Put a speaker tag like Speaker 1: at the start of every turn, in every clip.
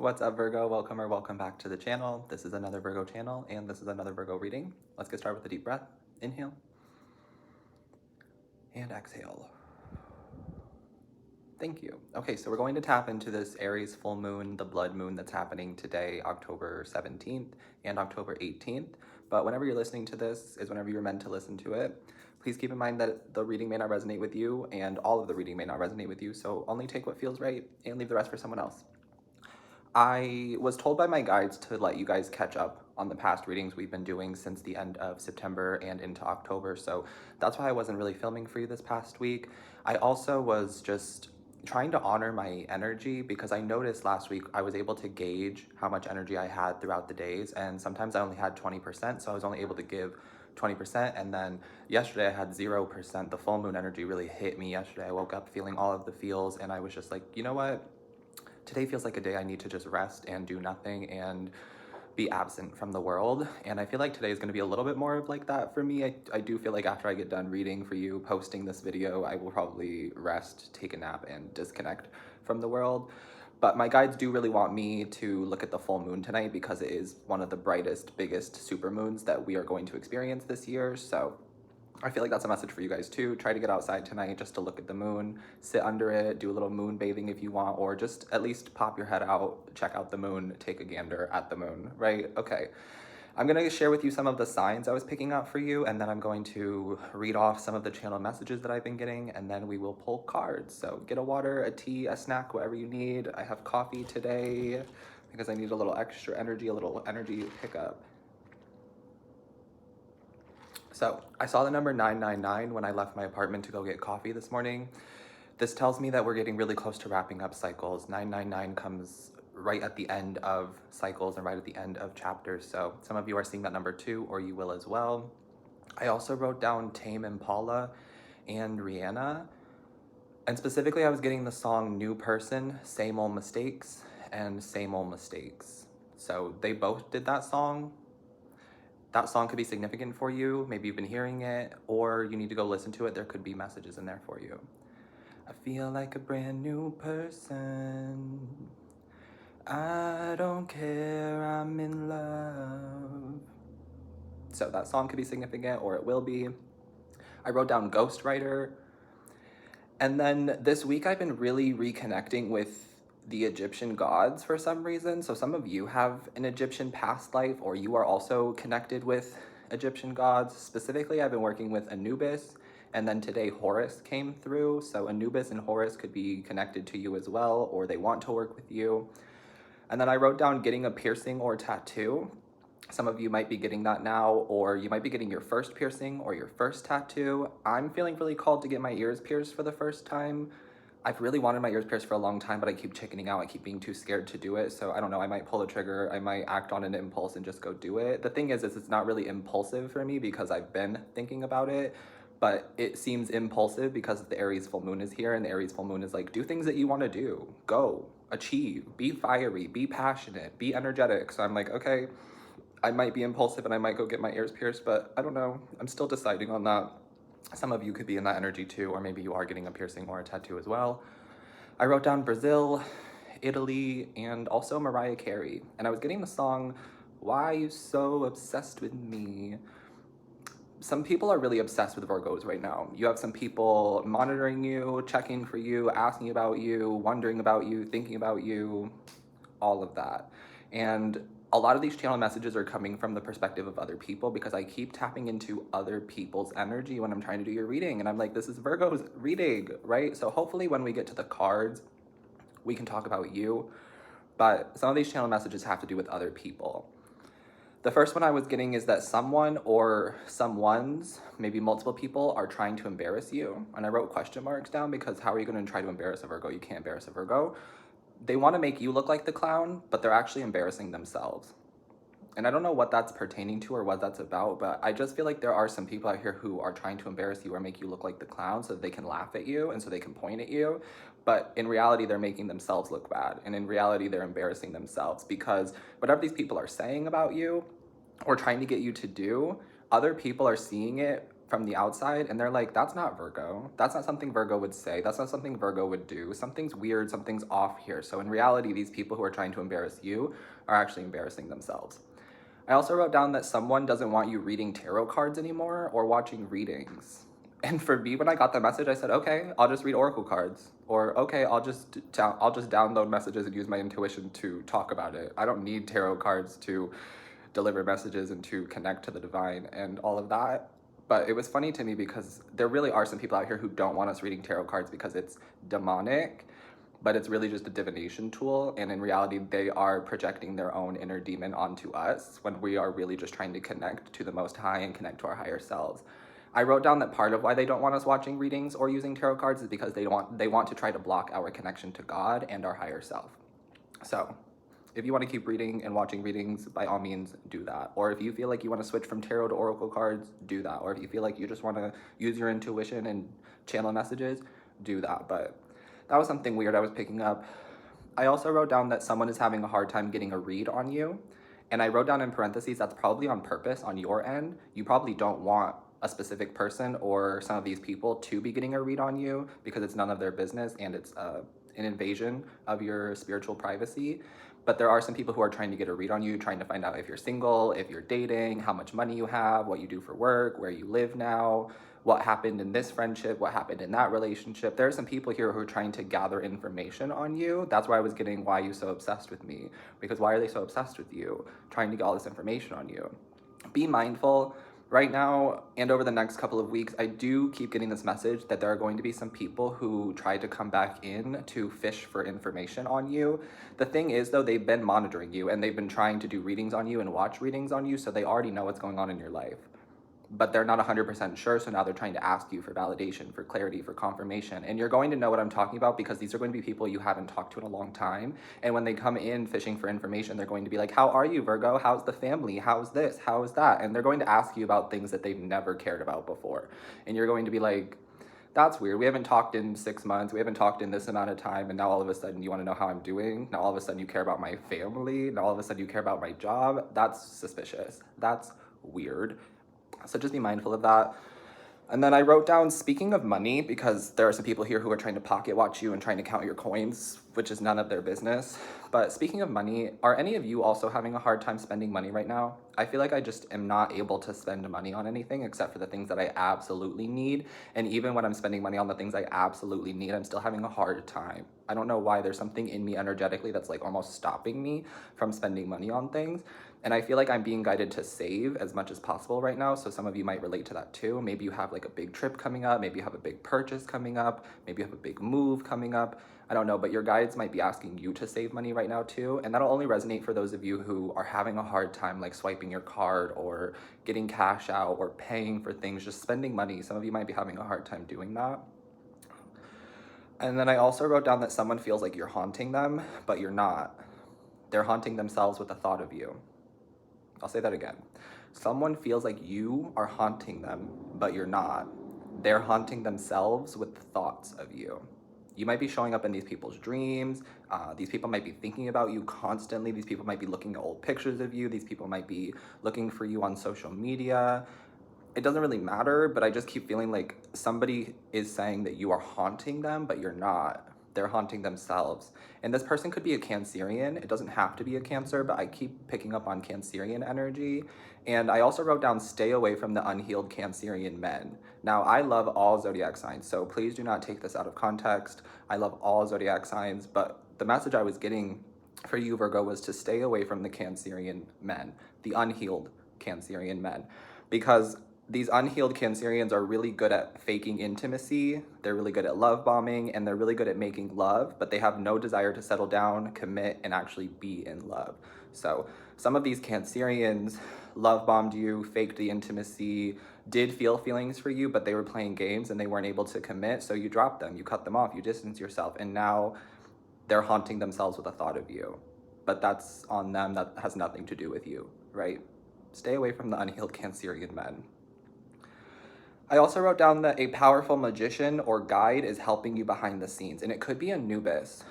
Speaker 1: What's up, Virgo? Welcome or welcome back to the channel. This is another Virgo channel, and this is another Virgo reading. Let's get started with a deep breath. Inhale and exhale. Thank you. Okay, so we're going to tap into this Aries full moon, the blood moon that's happening today, October 17th and October 18th. But whenever you're listening to this is whenever you're meant to listen to it. Please keep in mind that the reading may not resonate with you, and all of the reading may not resonate with you, so only take what feels right and leave the rest for someone else. I was told by my guides to let you guys catch up on the past readings we've been doing since the end of September and into October, so that's why I wasn't really filming for you this past week. I also was just trying to honor my energy because I noticed last week I was able to gauge how much energy I had throughout the days, and sometimes I only had 20%, so I was only able to give 20%, and then yesterday I had 0%. The full moon energy really hit me yesterday. I woke up feeling all of the feels, and I was just like, you know what? Today feels like a day I need to just rest and do nothing and be absent from the world. And I feel like today is going to be a little bit more of like that for me. I do feel like after I get done reading for you, posting this video, I will probably rest, take a nap, and disconnect from the world. But my guides do really want me to look at the full moon tonight because it is one of the brightest, biggest supermoons that we are going to experience this year. So I feel like that's a message for you guys too. Try to get outside tonight just to look at the moon, sit under it, do a little moon bathing if you want, or just at least pop your head out, check out the moon, take a gander at the moon, right? Okay. I'm going to share with you some of the signs I was picking up for you, and then I'm going to read off some of the channel messages that I've been getting, and then we will pull cards. So get a water, a tea, a snack, whatever you need. I have coffee today because I need a little extra energy, a little energy pickup. So I saw the number 999 when I left my apartment to go get coffee this morning. This tells me that we're getting really close to wrapping up cycles. 999 comes right at the end of cycles and right at the end of chapters. So some of you are seeing that number too, or you will as well. I also wrote down Tame Impala and Rihanna. And specifically, I was getting the song New Person, Same Old Mistakes, and Same Old Mistakes. So they both did that song. That song could be significant for you. Maybe you've been hearing it, or you need to go listen to it. There could be messages in there for you. I feel like a brand new person. I don't care, I'm in love. So that song could be significant, or it will be. I wrote down Ghostwriter. And then this week I've been really reconnecting with the Egyptian gods for some reason. So some of you have an Egyptian past life, or you are also connected with Egyptian gods. Specifically, I've been working with Anubis, and then today Horus came through. So Anubis and Horus could be connected to you as well, or they want to work with you. And then I wrote down getting a piercing or tattoo. Some of you might be getting that now, or you might be getting your first piercing or your first tattoo. I'm feeling really called to get my ears pierced for the first time. I've really wanted my ears pierced for a long time, but I keep chickening out. I keep being too scared to do it. So I don't know, I might pull the trigger. I might act on an impulse and just go do it. The thing is it's not really impulsive for me because I've been thinking about it, but it seems impulsive because the Aries full moon is here, and the Aries full moon is like, do things that you want to do. Go, achieve, be fiery, be passionate, be energetic. So I'm like, okay, I might be impulsive and I might go get my ears pierced, but I don't know. I'm still deciding on that. Some of you could be in that energy too, or maybe you are getting a piercing or a tattoo as well. I wrote down Brazil, Italy, and also Mariah Carey. And I was getting the song, Why Are You So Obsessed With Me? Some people are really obsessed with Virgos right now. You have some people monitoring you, checking for you, asking about you, wondering about you, thinking about you, all of that. And a lot of these channel messages are coming from the perspective of other people because I keep tapping into other people's energy when I'm trying to do your reading. And I'm like, this is Virgo's reading, right? So hopefully when we get to the cards, we can talk about you. But some of these channel messages have to do with other people. The first one I was getting is that someone or someones, maybe multiple people, are trying to embarrass you. And I wrote question marks down because how are you going to try to embarrass a Virgo? You can't embarrass a Virgo. They want to make you look like the clown, but they're actually embarrassing themselves. And I don't know what that's pertaining to or what that's about, but I just feel like there are some people out here who are trying to embarrass you or make you look like the clown so that they can laugh at you and so they can point at you. But in reality, they're making themselves look bad. And in reality, they're embarrassing themselves because whatever these people are saying about you or trying to get you to do, other people are seeing it from the outside and they're like, that's not Virgo. That's not something Virgo would say. That's not something Virgo would do. Something's weird, something's off here. So in reality, these people who are trying to embarrass you are actually embarrassing themselves. I also wrote down that someone doesn't want you reading tarot cards anymore or watching readings. And for me, when I got the message, I said, okay, I'll just read oracle cards. Or okay, I'll just download messages and use my intuition to talk about it. I don't need tarot cards to deliver messages and to connect to the divine and all of that. But it was funny to me because there really are some people out here who don't want us reading tarot cards because it's demonic, but it's really just a divination tool. And in reality, they are projecting their own inner demon onto us when we are really just trying to connect to the Most High and connect to our higher selves. I wrote down that part of why they don't want us watching readings or using tarot cards is because they want to try to block our connection to God and our higher self. So if you want to keep reading and watching readings, by all means, do that. Or if you feel like you want to switch from tarot to oracle cards, do that. Or if you feel like you just want to use your intuition and channel messages, do that. But that was something weird I was picking up. I also wrote down that someone is having a hard time getting a read on you. And I wrote down in parentheses, that's probably on purpose on your end. You probably don't want a specific person or some of these people to be getting a read on you because it's none of their business and it's an invasion of your spiritual privacy. But there are some people who are trying to get a read on you, trying to find out if you're single, if you're dating, how much money you have, what you do for work, where you live now, what happened in this friendship, what happened in that relationship. There are some people here who are trying to gather information on you. That's why I was getting why are you so obsessed with me? Because why are they so obsessed with you? Trying to get all this information on you. Be mindful. Right now and over the next couple of weeks, I do keep getting this message that there are going to be some people who try to come back in to fish for information on you. The thing is, though, they've been monitoring you and they've been trying to do readings on you and watch readings on you, so they already know what's going on in your life. But they're not 100% sure, so now they're trying to ask you for validation, for clarity, for confirmation. And you're going to know what I'm talking about because these are going to be people you haven't talked to in a long time. And when they come in fishing for information, they're going to be like, how are you, Virgo? How's the family? How's this? How is that? And they're going to ask you about things that they've never cared about before. And you're going to be like, that's weird. We haven't talked in 6 months. We haven't talked in this amount of time. And now all of a sudden you want to know how I'm doing. Now all of a sudden you care about my family. Now all of a sudden you care about my job. That's suspicious. That's weird. So just be mindful of that. And then I wrote down, speaking of money, because there are some people here who are trying to pocket watch you and trying to count your coins, which is none of their business. But speaking of money, are any of you also having a hard time spending money right now? I feel like I just am not able to spend money on anything except for the things that I absolutely need. And even when I'm spending money on the things I absolutely need, I'm still having a hard time. I don't know why. There's something in me energetically that's like almost stopping me from spending money on things. And I feel like I'm being guided to save as much as possible right now. So some of you might relate to that too. Maybe you have like a big trip coming up. Maybe you have a big purchase coming up. Maybe you have a big move coming up. I don't know, but your guides might be asking you to save money right now too. And that'll only resonate for those of you who are having a hard time like swiping your card or getting cash out or paying for things, just spending money. Some of you might be having a hard time doing that. And then I also wrote down that someone feels like you're haunting them, but you're not. They're haunting themselves with the thought of you. I'll say that again. Someone feels like you are haunting them, but you're not. They're haunting themselves with the thoughts of you. You might be showing up in these people's dreams. These people might be thinking about you constantly. These people might be looking at old pictures of you. These people might be looking for you on social media. It doesn't really matter, but I just keep feeling like somebody is saying that you are haunting them, but you're not. They're haunting themselves. And this person could be a Cancerian. It doesn't have to be a Cancer, but I keep picking up on Cancerian energy. And I also wrote down, stay away from the unhealed Cancerian men. Now, I love all zodiac signs, so please do not take this out of context. I love all zodiac signs, but the message I was getting for you, Virgo, was to stay away from the Cancerian men, the unhealed Cancerian men, because these unhealed Cancerians are really good at faking intimacy. They're really good at love bombing, and they're really good at making love, but they have no desire to settle down, commit, and actually be in love. So some of these Cancerians love bombed you, faked the intimacy, did feel feelings for you, but they were playing games and they weren't able to commit. So you dropped them, you cut them off, you distance yourself, and now they're haunting themselves with the thought of you. But that's on them. That has nothing to do with you, right? Stay away from the unhealed Cancerian men. I also wrote down that a powerful magician or guide is helping you behind the scenes, and it could be Anubis.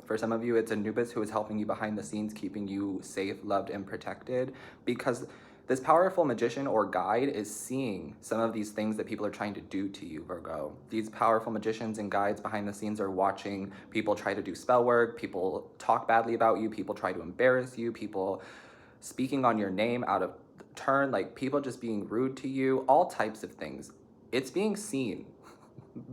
Speaker 1: For some of you, it's Anubis who is helping you behind the scenes, keeping you safe, loved, and protected, because This powerful magician or guide is seeing some of these things that people are trying to do to you, Virgo. These powerful magicians and guides behind the scenes are watching people try to do spell work, people talk badly about you, people try to embarrass you, people speaking on your name out of turn, like people just being rude to you, all types of things. It's being seen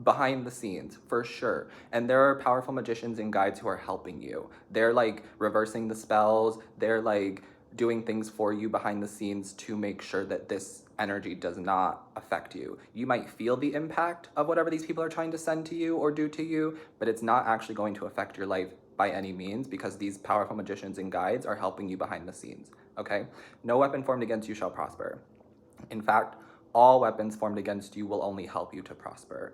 Speaker 1: behind the scenes for sure. And there are powerful magicians and guides who are helping you. They're like reversing the spells, they're like doing things for you behind the scenes to make sure that this energy does not affect you. You might feel the impact of whatever these people are trying to send to you or do to you, but it's not actually going to affect your life by any means, because these powerful magicians and guides are helping you behind the scenes, okay? No weapon formed against you shall prosper. In fact, all weapons formed against you will only help you to prosper.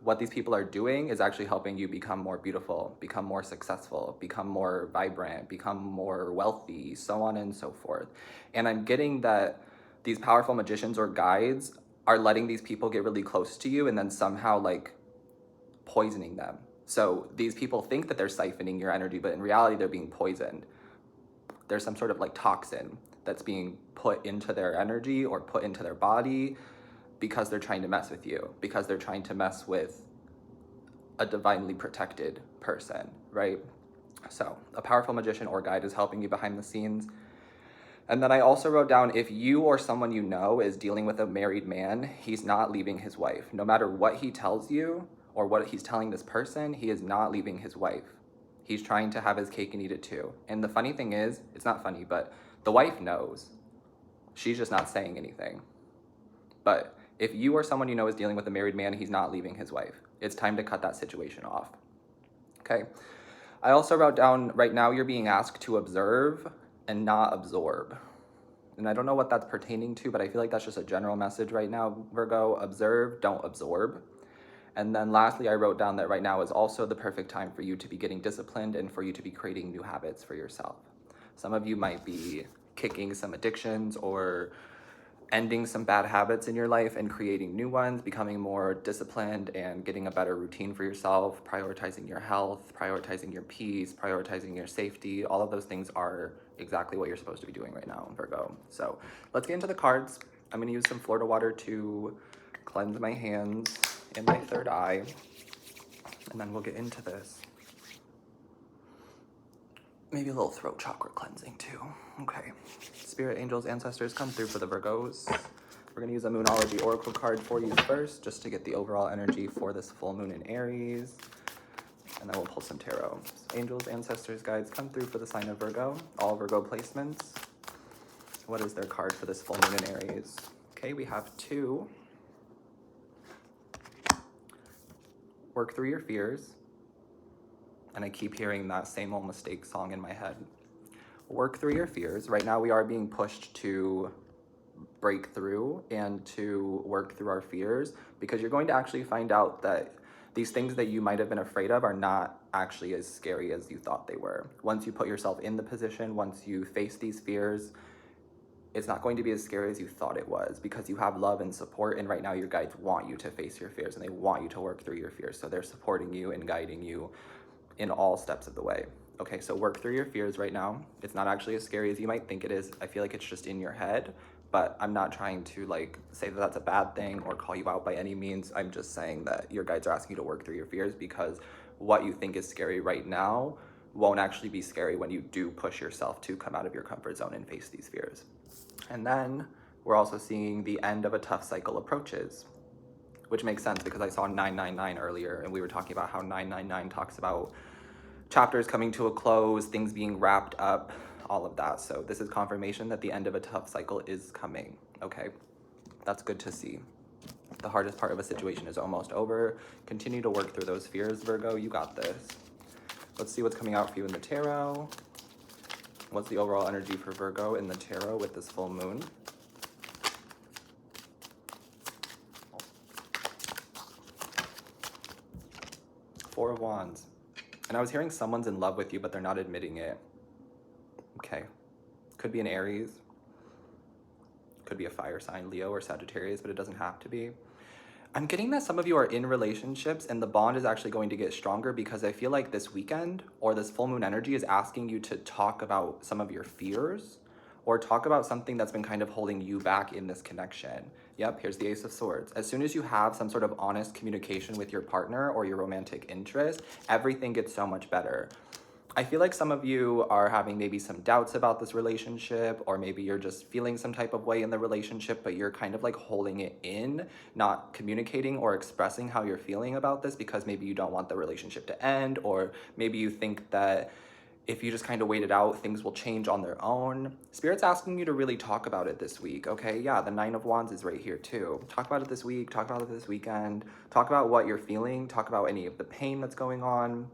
Speaker 1: What these people are doing is actually helping you become more beautiful, become more successful, become more vibrant, become more wealthy, so on and so forth. And I'm getting that these powerful magicians or guides are letting these people get really close to you and then somehow like poisoning them. So these people think that they're siphoning your energy, but in reality, they're being poisoned. There's some sort of like toxin that's being put into their energy or put into their body because they're trying to mess with you, because they're trying to mess with a divinely protected person, right? So a powerful magician or guide is helping you behind the scenes. And then I also wrote down, if you or someone you know is dealing with a married man, he's not leaving his wife. No matter what he tells you or what he's telling this person, he is not leaving his wife. He's trying to have his cake and eat it too. And the funny thing is, it's not funny, but the wife knows. She's just not saying anything. But if you or someone you know is dealing with a married man, he's not leaving his wife. It's time to cut that situation off. Okay. I also wrote down, right now you're being asked to observe and not absorb. And I don't know what that's pertaining to, but I feel like that's just a general message right now, Virgo. Observe, don't absorb. And then lastly, I wrote down that right now is also the perfect time for you to be getting disciplined and for you to be creating new habits for yourself. Some of you might be kicking some addictions or ending some bad habits in your life and creating new ones, becoming more disciplined and getting a better routine for yourself, prioritizing your health, prioritizing your peace, prioritizing your safety. All of those things are exactly what you're supposed to be doing right now, Virgo. So let's get into the cards. I'm gonna use some Florida water to cleanse my hands and my third eye, and then we'll get into this. Maybe a little throat chakra cleansing too. Okay. Spirit, angels, ancestors, come through for the Virgos. We're gonna use a Moonology Oracle card for you first, just to get the overall energy for this full moon in Aries. And then we'll pull some tarot. Angels, ancestors, guides, come through for the sign of Virgo. All Virgo placements. What is their card for this full moon in Aries? Okay, we have 2. Work through your fears. And I keep hearing that same old mistake song in my head. Work through your fears. Right now we are being pushed to break through and to work through our fears, because you're going to actually find out that these things that you might have been afraid of are not actually as scary as you thought they were. Once you put yourself in the position, once you face these fears, it's not going to be as scary as you thought it was, because you have love and support, and right now your guides want you to face your fears and they want you to work through your fears. So they're supporting you and guiding you in all steps of the way. Okay, so work through your fears right now. It's not actually as scary as you might think it is. I feel like it's just in your head, but I'm not trying to like say that that's a bad thing or call you out by any means. I'm just saying that your guides are asking you to work through your fears, because what you think is scary right now won't actually be scary when you do push yourself to come out of your comfort zone and face these fears. And then we're also seeing the end of a tough cycle approaches, which makes sense because I saw 999 earlier, and we were talking about how 999 talks about chapters coming to a close, things being wrapped up, all of that. So this is confirmation that the end of a tough cycle is coming, okay? That's good to see. The hardest part of a situation is almost over. Continue to work through those fears, Virgo. You got this. Let's see what's coming out for you in the tarot. What's the overall energy for Virgo in the tarot with this full moon? Four of Wands. And I was hearing someone's in love with you, but they're not admitting it. Okay. Could be an Aries. Could be a fire sign, Leo or Sagittarius, but it doesn't have to be. I'm getting that some of you are in relationships and the bond is actually going to get stronger, because I feel like this weekend or this full moon energy is asking you to talk about some of your fears or talk about something that's been kind of holding you back in this connection. Yep, here's the Ace of Swords. As soon as you have some sort of honest communication with your partner or your romantic interest, everything gets so much better. I feel like some of you are having maybe some doubts about this relationship, or maybe you're just feeling some type of way in the relationship, but you're kind of like holding it in, not communicating or expressing how you're feeling about this because maybe you don't want the relationship to end, or maybe you think that if you just kind of wait it out, things will change on their own. Spirit's asking you to really talk about it this week, okay? Yeah, the Nine of Wands is right here too. Talk about it this week, talk about it this weekend, talk about what you're feeling, talk about any of the pain that's going on.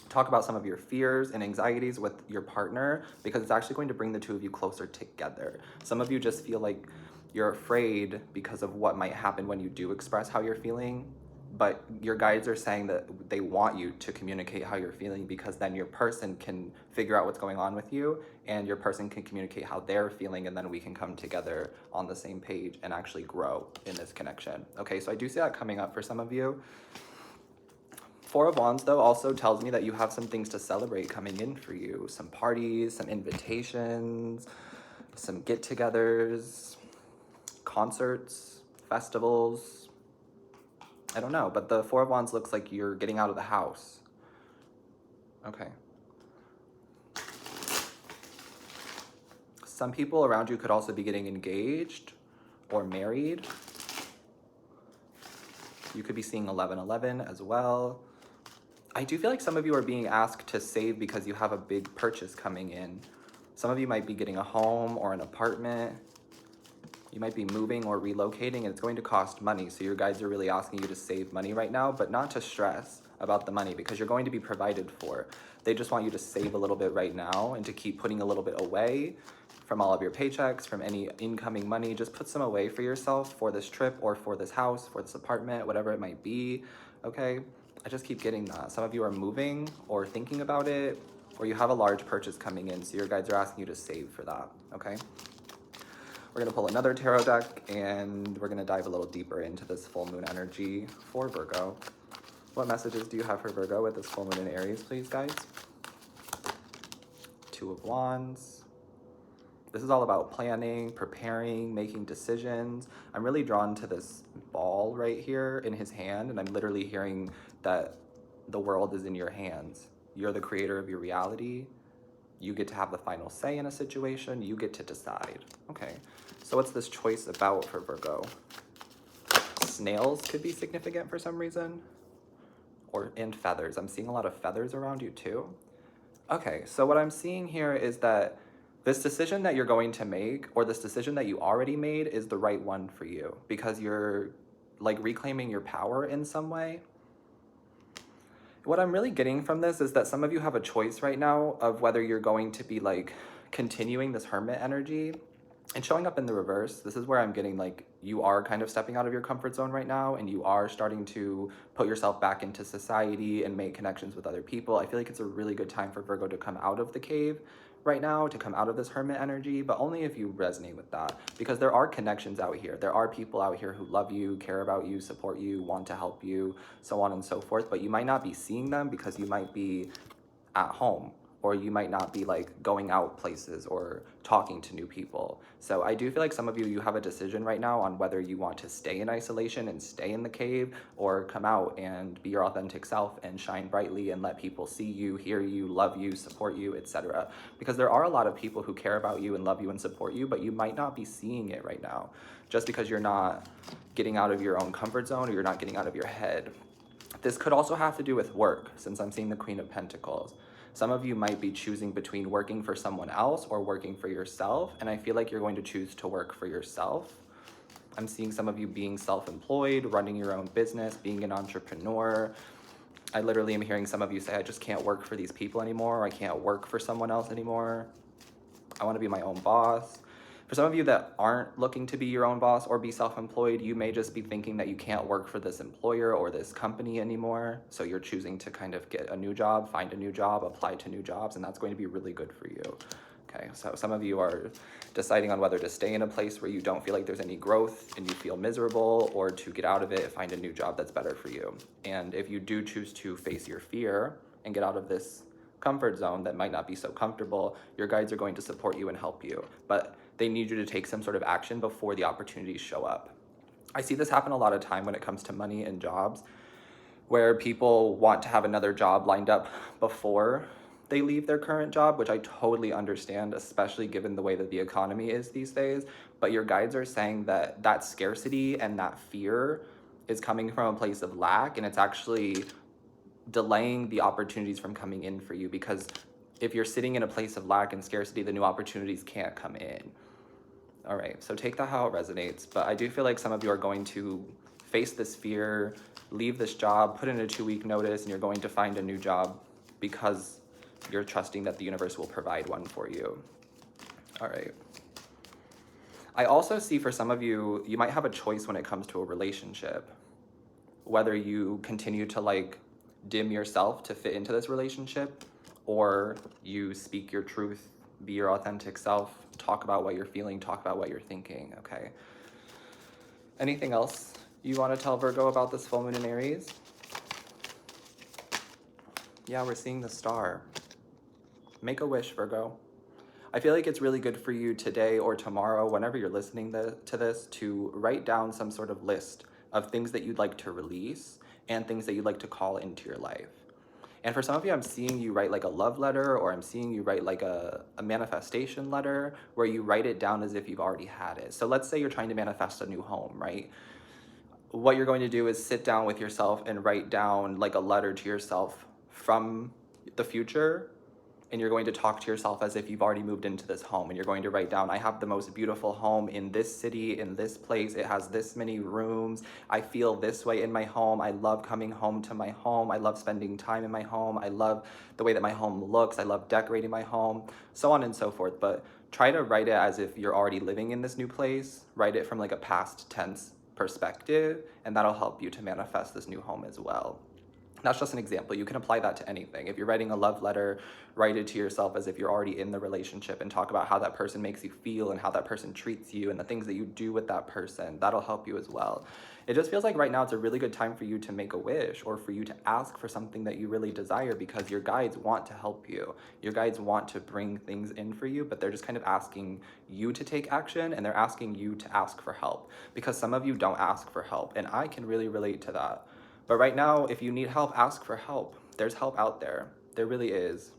Speaker 1: Talk about some of your fears and anxieties with your partner, because it's actually going to bring the two of you closer together. Some of you just feel like you're afraid because of what might happen when you do express how you're feeling, but your guides are saying that they want you to communicate how you're feeling, because then your person can figure out what's going on with you and your person can communicate how they're feeling, and then we can come together on the same page and actually grow in this connection. Okay, so I do see that coming up for some of you. Four of Wands, though, also tells me that you have some things to celebrate coming in for you. Some parties, some invitations, some get-togethers, concerts, festivals. I don't know, but the Four of Wands looks like you're getting out of the house. Okay. Some people around you could also be getting engaged or married. You could be seeing 1111 as well. I do feel like some of you are being asked to save because you have a big purchase coming in. Some of you might be getting a home or an apartment. You might be moving or relocating, and it's going to cost money. So your guides are really asking you to save money right now, but not to stress about the money because you're going to be provided for. They just want you to save a little bit right now and to keep putting a little bit away from all of your paychecks, from any incoming money. Just put some away for yourself for this trip or for this house, for this apartment, whatever it might be, okay? I just keep getting that. Some of you are moving or thinking about it, or you have a large purchase coming in, so your guides are asking you to save for that, okay? We're gonna pull another tarot deck, and we're gonna dive a little deeper into this full moon energy for Virgo. What messages do you have for Virgo with this full moon in Aries, please, guys? Two of Wands. This is all about planning, preparing, making decisions. I'm really drawn to this ball right here in his hand, and I'm literally hearing that the world is in your hands. You're the creator of your reality. You get to have the final say in a situation. You get to decide. Okay, so what's this choice about for Virgo? Snails could be significant for some reason, and feathers. I'm seeing a lot of feathers around you too. Okay, so what I'm seeing here is that this decision that you're going to make, or this decision that you already made, is the right one for you because you're like reclaiming your power in some way. What I'm really getting from this is that some of you have a choice right now of whether you're going to be like continuing this hermit energy and showing up in the reverse. This is where I'm getting like you are kind of stepping out of your comfort zone right now, and you are starting to put yourself back into society and make connections with other people. I feel like it's a really good time for Virgo to come out of the cave right now, to come out of this hermit energy, but only if you resonate with that, because there are connections out here. There are people out here who love you, care about you, support you, want to help you, so on and so forth, but you might not be seeing them because you might be at home, or you might not be like going out places or talking to new people. So I do feel like some of you have a decision right now on whether you want to stay in isolation and stay in the cave, or come out and be your authentic self and shine brightly and let people see you, hear you, love you, support you, etc. Because there are a lot of people who care about you and love you and support you, but you might not be seeing it right now just because you're not getting out of your own comfort zone, or you're not getting out of your head. This could also have to do with work, since I'm seeing the Queen of Pentacles. Some of you might be choosing between working for someone else or working for yourself, and I feel like you're going to choose to work for yourself. I'm seeing some of you being self-employed, running your own business, being an entrepreneur. I literally am hearing some of you say, I just can't work for these people anymore, or I can't work for someone else anymore. I want to be my own boss. For some of you that aren't looking to be your own boss or be self-employed, you may just be thinking that you can't work for this employer or this company anymore. So you're choosing to kind of get a new job, find a new job, apply to new jobs, and that's going to be really good for you. Okay, so some of you are deciding on whether to stay in a place where you don't feel like there's any growth and you feel miserable, or to get out of it, find a new job that's better for you. And if you do choose to face your fear and get out of this comfort zone that might not be so comfortable, your guides are going to support you and help you. But they need you to take some sort of action before the opportunities show up. I see this happen a lot of time when it comes to money and jobs, where people want to have another job lined up before they leave their current job, which I totally understand, especially given the way that the economy is these days. But your guides are saying that that scarcity and that fear is coming from a place of lack, and it's actually delaying the opportunities from coming in for you, because if you're sitting in a place of lack and scarcity, the new opportunities can't come in. All right, so take that how it resonates. But I do feel like some of you are going to face this fear, leave this job, put in a 2-week notice, and you're going to find a new job because you're trusting that the universe will provide one for you. All right. I also see for some of you, you might have a choice when it comes to a relationship, whether you continue to like dim yourself to fit into this relationship, or you speak your truth, be your authentic self, talk about what you're feeling, talk about what you're thinking, okay? Anything else you want to tell Virgo about this full moon in Aries? Yeah, we're seeing the star. Make a wish, Virgo. I feel like it's really good for you today or tomorrow, whenever you're listening to this, to write down some sort of list of things that you'd like to release and things that you'd like to call into your life. And for some of you, I'm seeing you write like a love letter, or I'm seeing you write like a manifestation letter where you write it down as if you've already had it. So let's say you're trying to manifest a new home, right? What you're going to do is sit down with yourself and write down like a letter to yourself from the future, and you're going to talk to yourself as if you've already moved into this home, and you're going to write down, I have the most beautiful home in this city, in this place, it has this many rooms, I feel this way in my home, I love coming home to my home, I love spending time in my home, I love the way that my home looks, I love decorating my home, so on and so forth. But try to write it as if you're already living in this new place, write it from like a past tense perspective, and that'll help you to manifest this new home as well. That's just an example. You can apply that to anything. If you're writing a love letter, write it to yourself as if you're already in the relationship, and talk about how that person makes you feel and how that person treats you and the things that you do with that person. That'll help you as well. It just feels like right now it's a really good time for you to make a wish, or for you to ask for something that you really desire, because your guides want to help you. Your guides want to bring things in for you, but they're just kind of asking you to take action, and they're asking you to ask for help, because some of you don't ask for help, and I can really relate to that. But right now, if you need help, ask for help. There's help out there. There really is.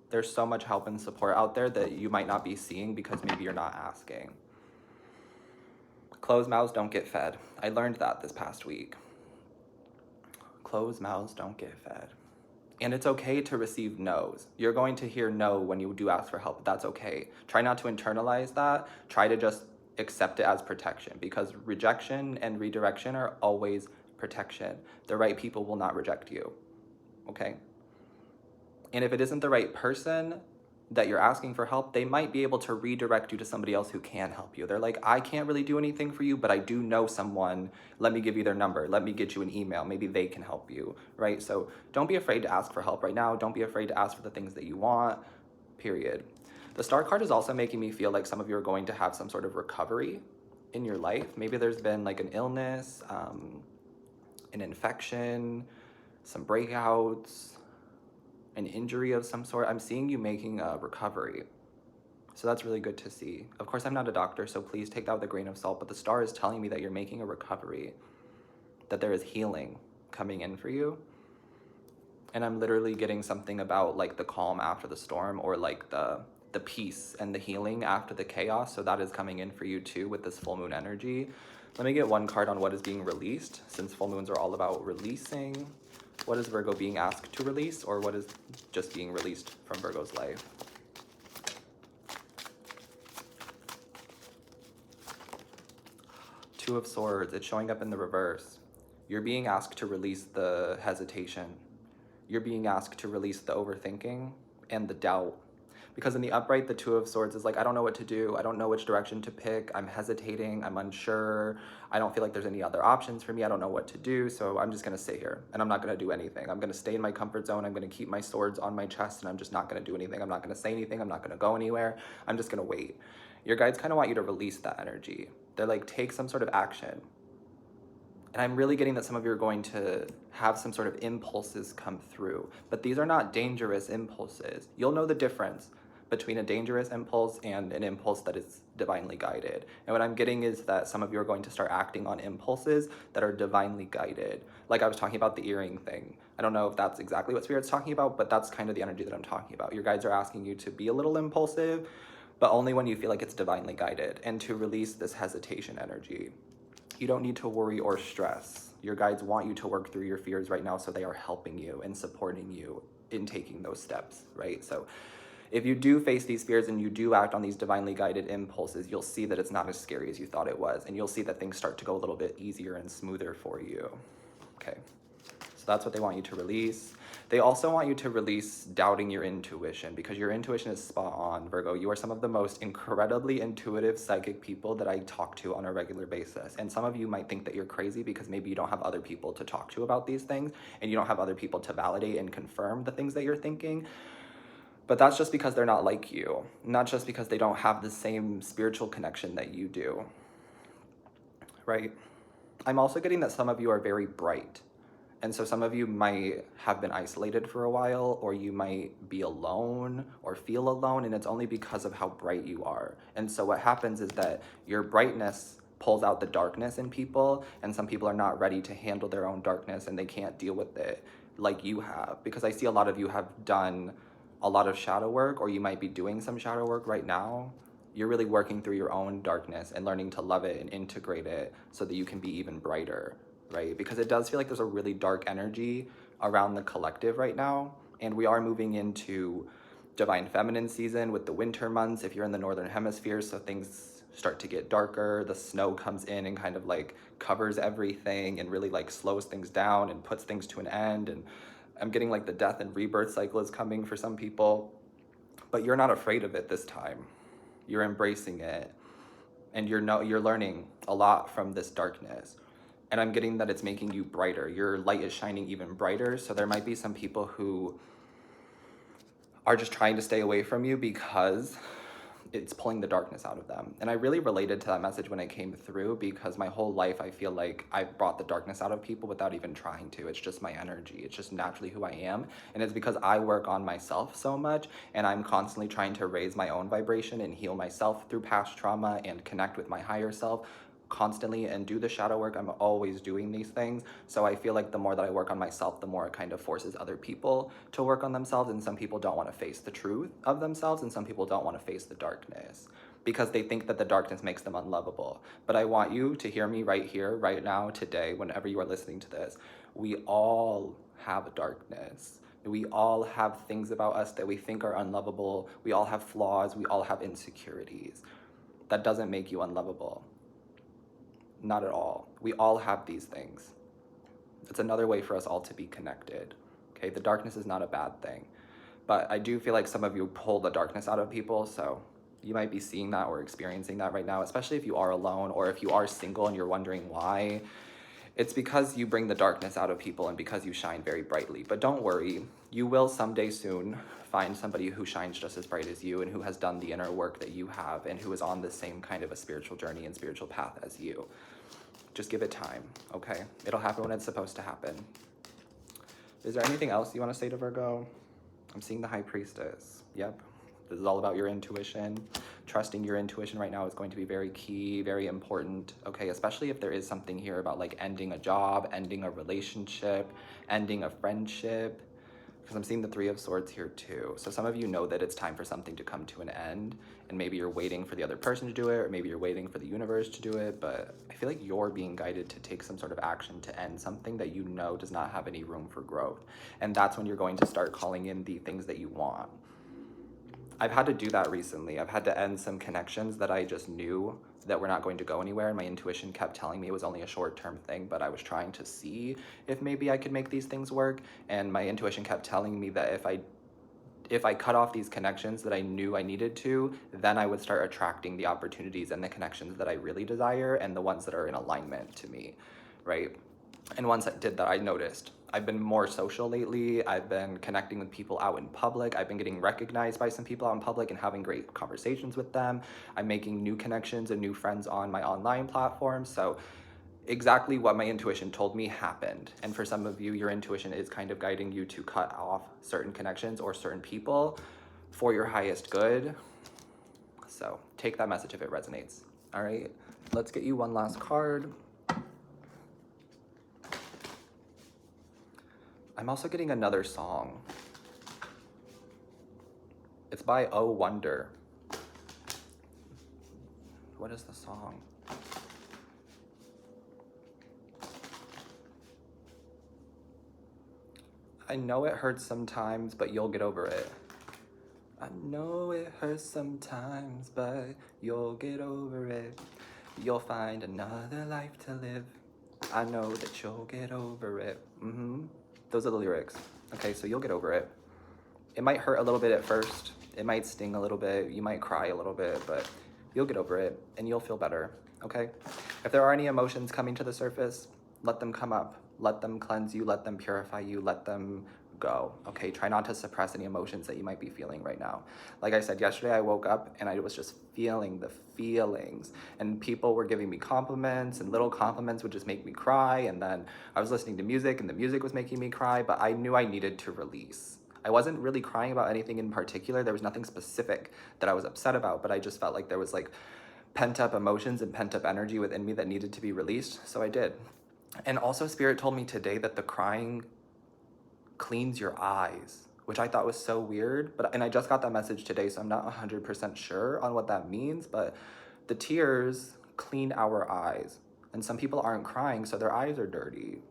Speaker 1: There's so much help and support out there that you might not be seeing because maybe you're not asking. Closed mouths don't get fed. I learned that this past week. Closed mouths don't get fed. And it's okay to receive no's. You're going to hear no when you do ask for help. That's okay. Try not to internalize that. Try to just accept it as protection, because rejection and redirection are always protection. The right people will not reject you, okay? And if it isn't the right person that you're asking for help, they might be able to redirect you to somebody else who can help you. They're like, I can't really do anything for you, but I do know someone. Let me give you their number. Let me get you an email. Maybe they can help you, right? So don't be afraid to ask for help right now. Don't be afraid to ask for the things that you want, period. The star card is also making me feel like some of you are going to have some sort of recovery in your life. Maybe there's been like an illness, an infection, some breakouts, an injury of some sort. I'm seeing you making a recovery. So that's really good to see. Of course, I'm not a doctor, so please take that with a grain of salt, but the star is telling me that you're making a recovery, that there is healing coming in for you. And I'm literally getting something about like the calm after the storm, or like the peace and the healing after the chaos. So that is coming in for you too with this full moon energy. Let me get one card on what is being released, since full moons are all about releasing. What is Virgo being asked to release, or what is just being released from Virgo's life? Two of Swords, it's showing up in the reverse. You're being asked to release the hesitation. You're being asked to release the overthinking and the doubt. Because in the upright, the Two of Swords is like, I don't know what to do. I don't know which direction to pick. I'm hesitating. I'm unsure. I don't feel like there's any other options for me. I don't know what to do. So I'm just going to sit here and I'm not going to do anything. I'm going to stay in my comfort zone. I'm going to keep my swords on my chest, and I'm just not going to do anything. I'm not going to say anything. I'm not going to go anywhere. I'm just going to wait. Your guides kind of want you to release that energy. They're like, take some sort of action And I'm really getting that some of you are going to have some sort of impulses come through, but these are not dangerous impulses. You'll know the difference between a dangerous impulse and an impulse that is divinely guided. And what I'm getting is that some of you are going to start acting on impulses that are divinely guided. Like I was talking about the earring thing. I don't know if that's exactly what Spirit's talking about, but that's kind of the energy that I'm talking about. Your guides are asking you to be a little impulsive, but only when you feel like it's divinely guided, and to release this hesitation energy. You don't need to worry or stress. Your guides want you to work through your fears right now, so they are helping you and supporting you in taking those steps, right? So if you do face these fears and you do act on these divinely guided impulses, you'll see that it's not as scary as you thought it was, and you'll see that things start to go a little bit easier and smoother for you. Okay, so that's what they want you to release. They also want you to release doubting your intuition, because your intuition is spot on, Virgo. You are some of the most incredibly intuitive psychic people that I talk to on a regular basis. And some of you might think that you're crazy because maybe you don't have other people to talk to about these things, and you don't have other people to validate and confirm the things that you're thinking. But that's just because they're not like you, not just because they don't have the same spiritual connection that you do, right? I'm also getting that some of you are very bright. And so some of you might have been isolated for a while, or you might be alone or feel alone, and it's only because of how bright you are. And so what happens is that your brightness pulls out the darkness in people, and some people are not ready to handle their own darkness, and they can't deal with it like you have. Because I see a lot of you have done a lot of shadow work, or you might be doing some shadow work right now. You're really working through your own darkness and learning to love it and integrate it so that you can be even brighter, right? Because it does feel like there's a really dark energy around the collective right now, and we are moving into divine feminine season with the winter months if you're in the northern hemisphere, so things start to get darker. The snow comes in and kind of like covers everything and really like slows things down and puts things to an end. And I'm getting like the death and rebirth cycle is coming for some people, but you're not afraid of it this time. You're embracing it, and you're learning a lot from this darkness. And I'm getting that it's making you brighter. Your light is shining even brighter. So there might be some people who are just trying to stay away from you because it's pulling the darkness out of them. And I really related to that message when it came through, because my whole life I feel like I've brought the darkness out of people without even trying to. It's just my energy. It's just naturally who I am. And it's because I work on myself so much, and I'm constantly trying to raise my own vibration and heal myself through past trauma and connect with my higher self constantly and do the shadow work. I'm always doing these things. So I feel like the more that I work on myself, the more it kind of forces other people to work on themselves. And some people don't want to face the truth of themselves, and some people don't want to face the darkness because they think that the darkness makes them unlovable. But I want you to hear me right here, right now, today, whenever you are listening to this. We all have darkness. We all have things about us that we think are unlovable. We all have flaws. We all have insecurities. That doesn't make you unlovable. Not at all. We all have these things. It's another way for us all to be connected. Okay, the darkness is not a bad thing. But I do feel like some of you pull the darkness out of people, so you might be seeing that or experiencing that right now, especially if you are alone or if you are single and you're wondering why. It's because you bring the darkness out of people and because you shine very brightly. But don't worry, you will someday soon find somebody who shines just as bright as you and who has done the inner work that you have and who is on the same kind of a spiritual journey and spiritual path as you. Just give it time, okay? It'll happen when it's supposed to happen. Is there anything else you want to say to Virgo? I'm seeing the High Priestess. Yep. This is all about your intuition. Trusting your intuition right now is going to be very key, very important, okay? Especially if there is something here about like ending a job, ending a relationship, ending a friendship, because I'm seeing the Three of Swords here too. So some of you know that it's time for something to come to an end, and maybe you're waiting for the other person to do it, or maybe you're waiting for the universe to do it, but I feel like you're being guided to take some sort of action to end something that you know does not have any room for growth. And that's when you're going to start calling in the things that you want. I've had to do that recently. I've had to end some connections that I just knew that were not going to go anywhere, and my intuition kept telling me it was only a short-term thing, but I was trying to see if maybe I could make these things work, and my intuition kept telling me that if I cut off these connections that I knew I needed to, then I would start attracting the opportunities and the connections that I really desire and the ones that are in alignment to me, right? And once I did that, I noticed I've been more social lately. I've been connecting with people out in public. I've been getting recognized by some people out in public and having great conversations with them. I'm making new connections and new friends on my online platforms. So exactly what my intuition told me happened. And for some of you, your intuition is kind of guiding you to cut off certain connections or certain people for your highest good. So take that message if it resonates. All right, let's get you one last card. I'm also getting another song. It's by Oh Wonder. What is the song? I know it hurts sometimes, but you'll get over it. I know it hurts sometimes, but you'll get over it. You'll find another life to live. I know that you'll get over it. Those are the lyrics. Okay, so you'll get over it. It might hurt a little bit at first. It might sting a little bit. You might cry a little bit, but you'll get over it and you'll feel better, okay? If there are any emotions coming to the surface, let them come up. Let them cleanse you. Let them purify you. Let them go, okay? Try not to suppress any emotions that you might be feeling right now. Like I said, yesterday I woke up and I was just feeling the feelings, and people were giving me compliments, and little compliments would just make me cry, and then I was listening to music and the music was making me cry, but I knew I needed to release. I wasn't really crying about anything in particular. There was nothing specific that I was upset about, but I just felt like there was like pent up emotions and pent up energy within me that needed to be released, so I did. And also Spirit told me today that the crying cleans your eyes, which I thought was so weird, and I just got that message today, so I'm not 100% sure on what that means, but the tears clean our eyes, and some people aren't crying, so their eyes are dirty.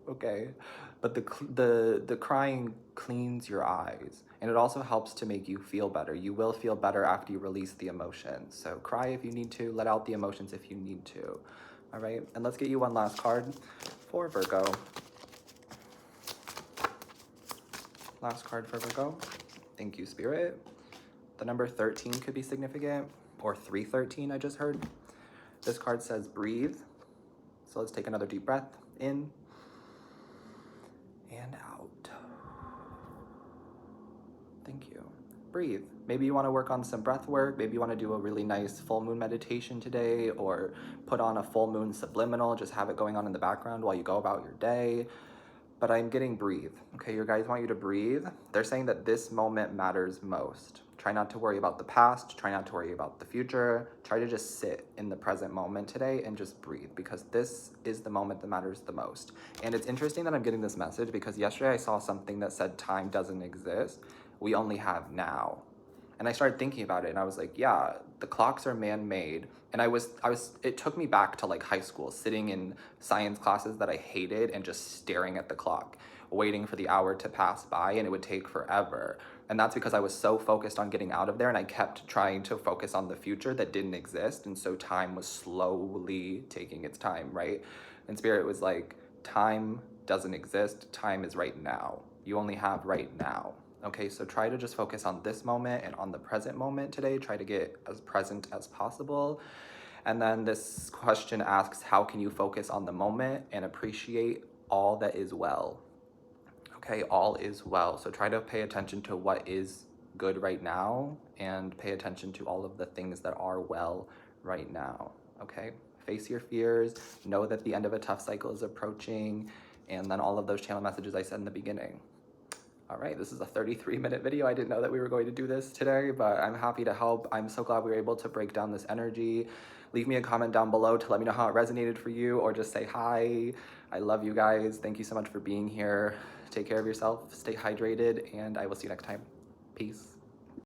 Speaker 1: Okay, but the crying cleans your eyes, and it also helps to make you feel better. You will feel better after you release the emotions, so cry if you need to, let out the emotions if you need to. All right, and let's get you one last card for Virgo. Last card for Virgo. Thank you, Spirit. The number 13 could be significant, or 313 I just heard. This card says breathe. So let's take another deep breath in and out. Thank you. Breathe. Maybe you want to work on some breath work. Maybe you want to do a really nice full moon meditation today, or put on a full moon subliminal, just have it going on in the background while you go about your day. But I'm getting breathe. Okay, your guys want you to breathe. They're saying that this moment matters most. Try not to worry about the past. Try not to worry about the future. Try to just sit in the present moment today and just breathe, because this is the moment that matters the most. And it's interesting that I'm getting this message because yesterday I saw something that said time doesn't exist. We only have now. And I started thinking about it, and I was like, yeah, the clocks are man-made. And it took me back to like high school, sitting in science classes that I hated and just staring at the clock, waiting for the hour to pass by, and it would take forever. And that's because I was so focused on getting out of there, and I kept trying to focus on the future that didn't exist. And so time was slowly taking its time, right? And Spirit was like, time doesn't exist. Time is right now. You only have right now. Okay, so try to just focus on this moment and on the present moment today. Try to get as present as possible. And then this question asks, how can you focus on the moment and appreciate all that is well? Okay, all is well. So try to pay attention to what is good right now and pay attention to all of the things that are well right now. Okay, face your fears, know that the end of a tough cycle is approaching, and then all of those channel messages I said in the beginning. All right, this is a 33-minute video. I didn't know that we were going to do this today, but I'm happy to help. I'm so glad we were able to break down this energy. Leave me a comment down below to let me know how it resonated for you, or just say hi. I love you guys. Thank you so much for being here. Take care of yourself, stay hydrated, and I will see you next time. Peace.